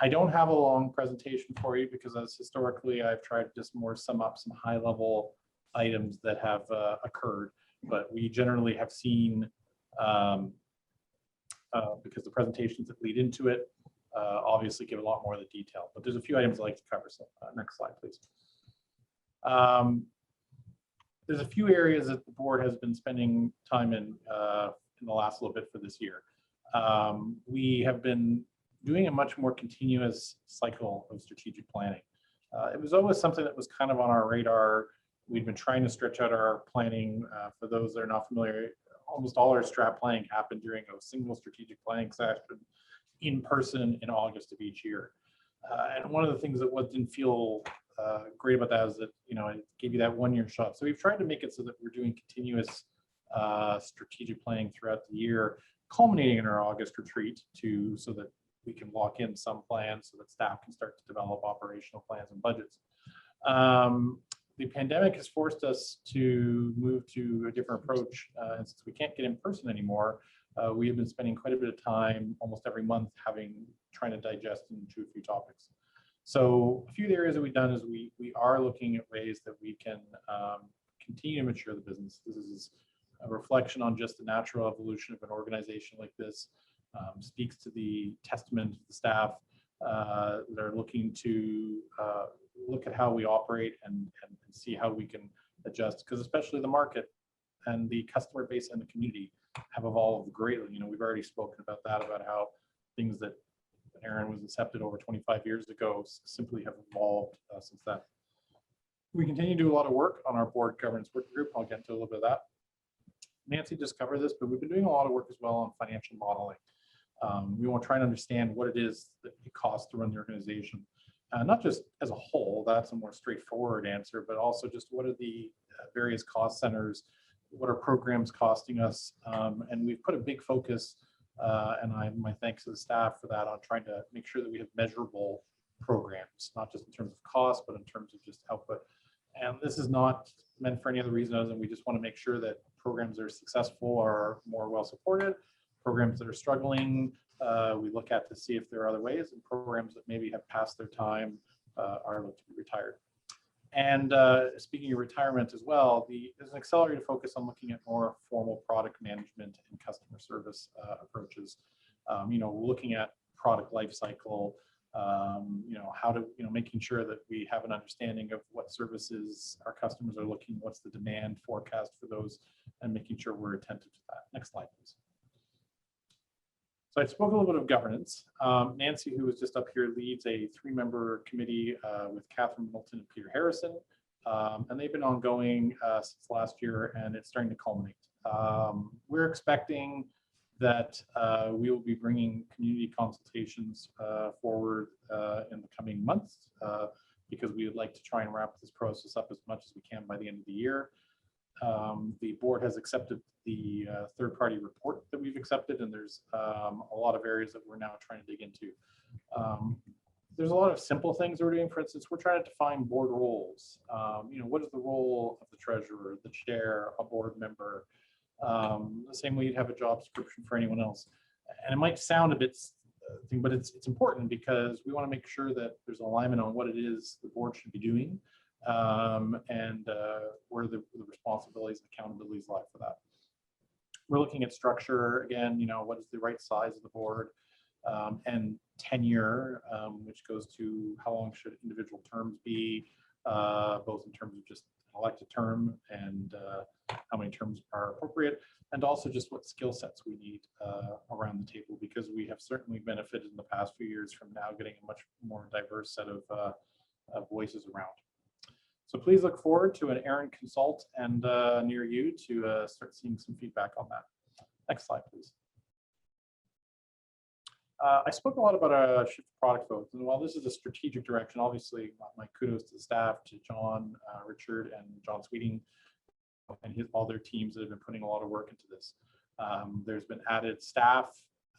I don't have a long presentation for you because as historically I've tried to just more sum up some high level items that have occurred, but we generally have seen, because the presentations that lead into it obviously give a lot more of the detail, but there's a few items I'd like to cover. So next slide, please. There's a few areas that the board has been spending time in the last little bit for this year. We have been doing a much more continuous cycle of strategic planning. It was always something that was kind of on our radar. We've been trying to stretch out our planning. For those that are not familiar, almost all our strat planning happened during a single strategic planning session in person in August of each year. And one of the things that didn't feel great about that is that, you know, it gave you that 1 year shot. So we've tried to make it so that we're doing continuous strategic planning throughout the year, culminating in our August retreat so that we can lock in some plans so that staff can start to develop operational plans and budgets. The pandemic has forced us to move to a different approach. And since we can't get in person anymore, we have been spending quite a bit of time almost every month trying to digest into a few topics. So a few of the areas that we've done is we are looking at ways that we can continue to mature the business. This is a reflection on just the natural evolution of an organization like this. Speaks to the testament of the staff that are looking to look at how we operate and see how we can adjust, because especially the market and the customer base and the community have evolved greatly. You know, we've already spoken about that, about how things that ARIN was incepted over 25 years ago simply have evolved since then. We continue to do a lot of work on our board governance working group. I'll get into a little bit of that. Nancy just covered this, but we've been doing a lot of work as well on financial modeling. We want to try and understand what it is that it costs to run the organization, not just as a whole, that's a more straightforward answer, but also just what are the various cost centers, what are programs costing us, and we've put a big focus, and my thanks to the staff for that, on trying to make sure that we have measurable programs, not just in terms of cost, but in terms of just output. And this is not meant for any other reason other than we just want to make sure that programs that are successful are more well supported. Programs that are struggling, we look at to see if there are other ways, and programs that maybe have passed their time are looking to be retired. And speaking of retirement as well, there's an accelerated focus on looking at more formal product management and customer service approaches. You know, looking at product life cycle, you know, making sure that we have an understanding of what services our customers are looking, what's the demand forecast for those, and making sure we're attentive to that. Next slide, please. So I spoke a little bit of governance. Nancy, who was just up here, leads a 3-member committee with Catherine Middleton and Peter Harrison. And they've been ongoing since last year, and it's starting to culminate. We're expecting that we will be bringing community consultations forward in the coming months because we would like to try and wrap this process up as much as we can by the end of the year. The board has accepted the third-party report that we've accepted, and there's a lot of areas that we're now trying to dig into. There's a lot of simple things we're doing. For instance, we're trying to define board roles. You know, what is the role of the treasurer, the chair, a board member? The same way you'd have a job description for anyone else. And it might sound a bit thing, but it's important because we want to make sure that there's alignment on what it is the board should be doing, and where the responsibilities and accountabilities lie for that. We're looking at structure again. You know, what is the right size of the board, and tenure, which goes to how long should individual terms be, both in terms of just an elected term and how many terms are appropriate, and also just what skill sets we need around the table, because we have certainly benefited in the past few years from now getting a much more diverse set of voices around. So please look forward to an ARIN consult and near you to start seeing some feedback on that. Next slide, please. I spoke a lot about shift to product focus, and while this is a strategic direction, obviously my kudos to the staff, to John, Richard, and John Sweeting, and all their teams that have been putting a lot of work into this. There's been added staff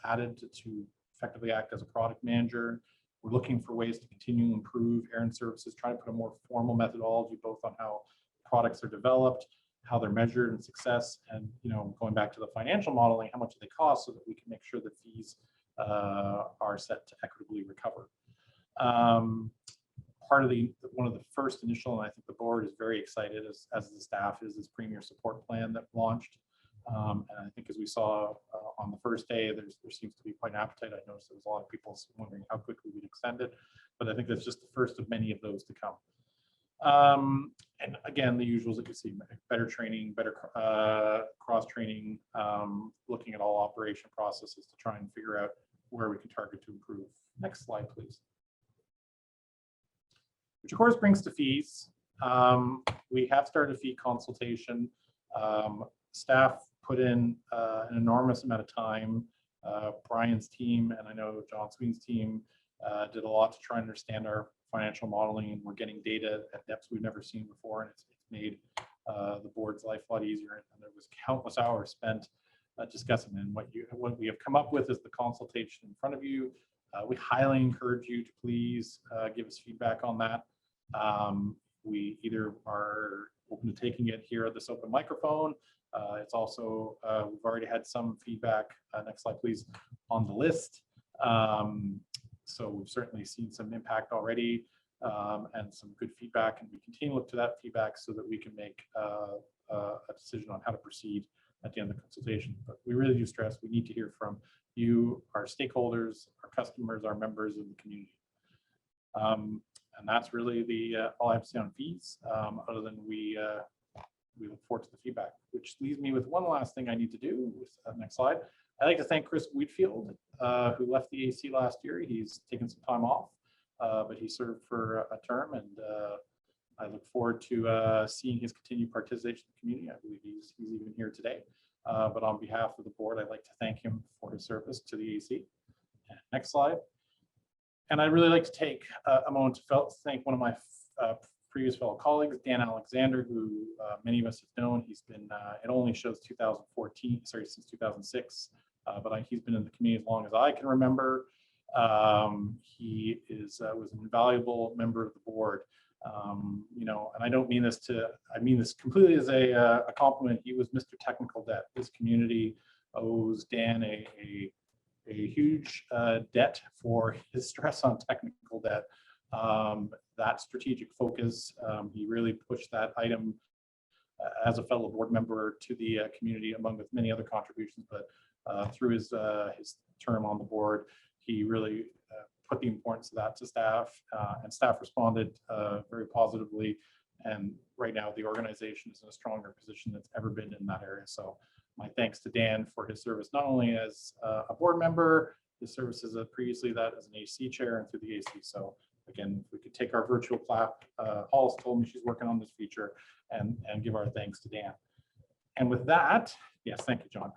added to effectively act as a product manager. We're looking for ways to continue to improve ARIN services, trying to put a more formal methodology both on how products are developed, how they're measured and success, and, you know, going back to the financial modeling, how much do they cost, so that we can make sure that fees are set to equitably recover. Part of one of the first initial, and I think the board is very excited as the staff, is this Premier Support Plan that launched. And I think as we saw on the first day, there seems to be quite an appetite. I noticed there was a lot of people wondering how quickly we'd extend it, but I think that's just the first of many of those to come. And again, the usuals that you see: better training, better cross training, looking at all operation processes to try and figure out where we can target to improve. Next slide, please. Which of course brings to fees. We have started a fee consultation. Staff put in an enormous amount of time. Brian's team, and I know John Sween's team, did a lot to try and understand our financial modeling, and we're getting data at depths we've never seen before, and it's made the board's life a lot easier. And there was countless hours spent discussing. And what we have come up with is the consultation in front of you. We highly encourage you to please give us feedback on that. We either are open to taking it here at this open microphone. It's also, we've already had some feedback, next slide please, on the list. So we've certainly seen some impact already, and some good feedback, and we continue to look to that feedback so that we can make a decision on how to proceed at the end of the consultation. But we really do stress we need to hear from you, our stakeholders, our customers, our members of the community. And that's really all I have to say on fees, other than we look forward to the feedback, which leaves me with one last thing I need to do. Next slide. I'd like to thank Chris Wheatfield, who left the AC last year. He's taken some time off, but he served for a term, and I look forward to seeing his continued participation in the community. I believe he's even here today. But on behalf of the board, I'd like to thank him for his service to the AC. Next slide. And I'd really like to take a moment to thank one of my previous fellow colleagues, Dan Alexander, who many of us have known. He's been, it only shows 2014, sorry, since 2006, but he's been in the community as long as I can remember. He was an invaluable member of the board. You know, and I don't mean this I mean this completely as a compliment. He was Mr. Technical Debt. This community owes Dan a huge debt for his stress on technical debt. That strategic focus, he really pushed that item as a fellow board member to the community, among with many other contributions, but through his term on the board, he really put the importance of that to staff, and staff responded very positively. And right now the organization is in a stronger position than it's ever been in that area. So my thanks to Dan for his service, not only as a board member, his service as previously that as an AC chair and through the AC. So again, if we could take our virtual clap, Hollis told me she's working on this feature, and give our thanks to Dan. And with that, yes, thank you, John.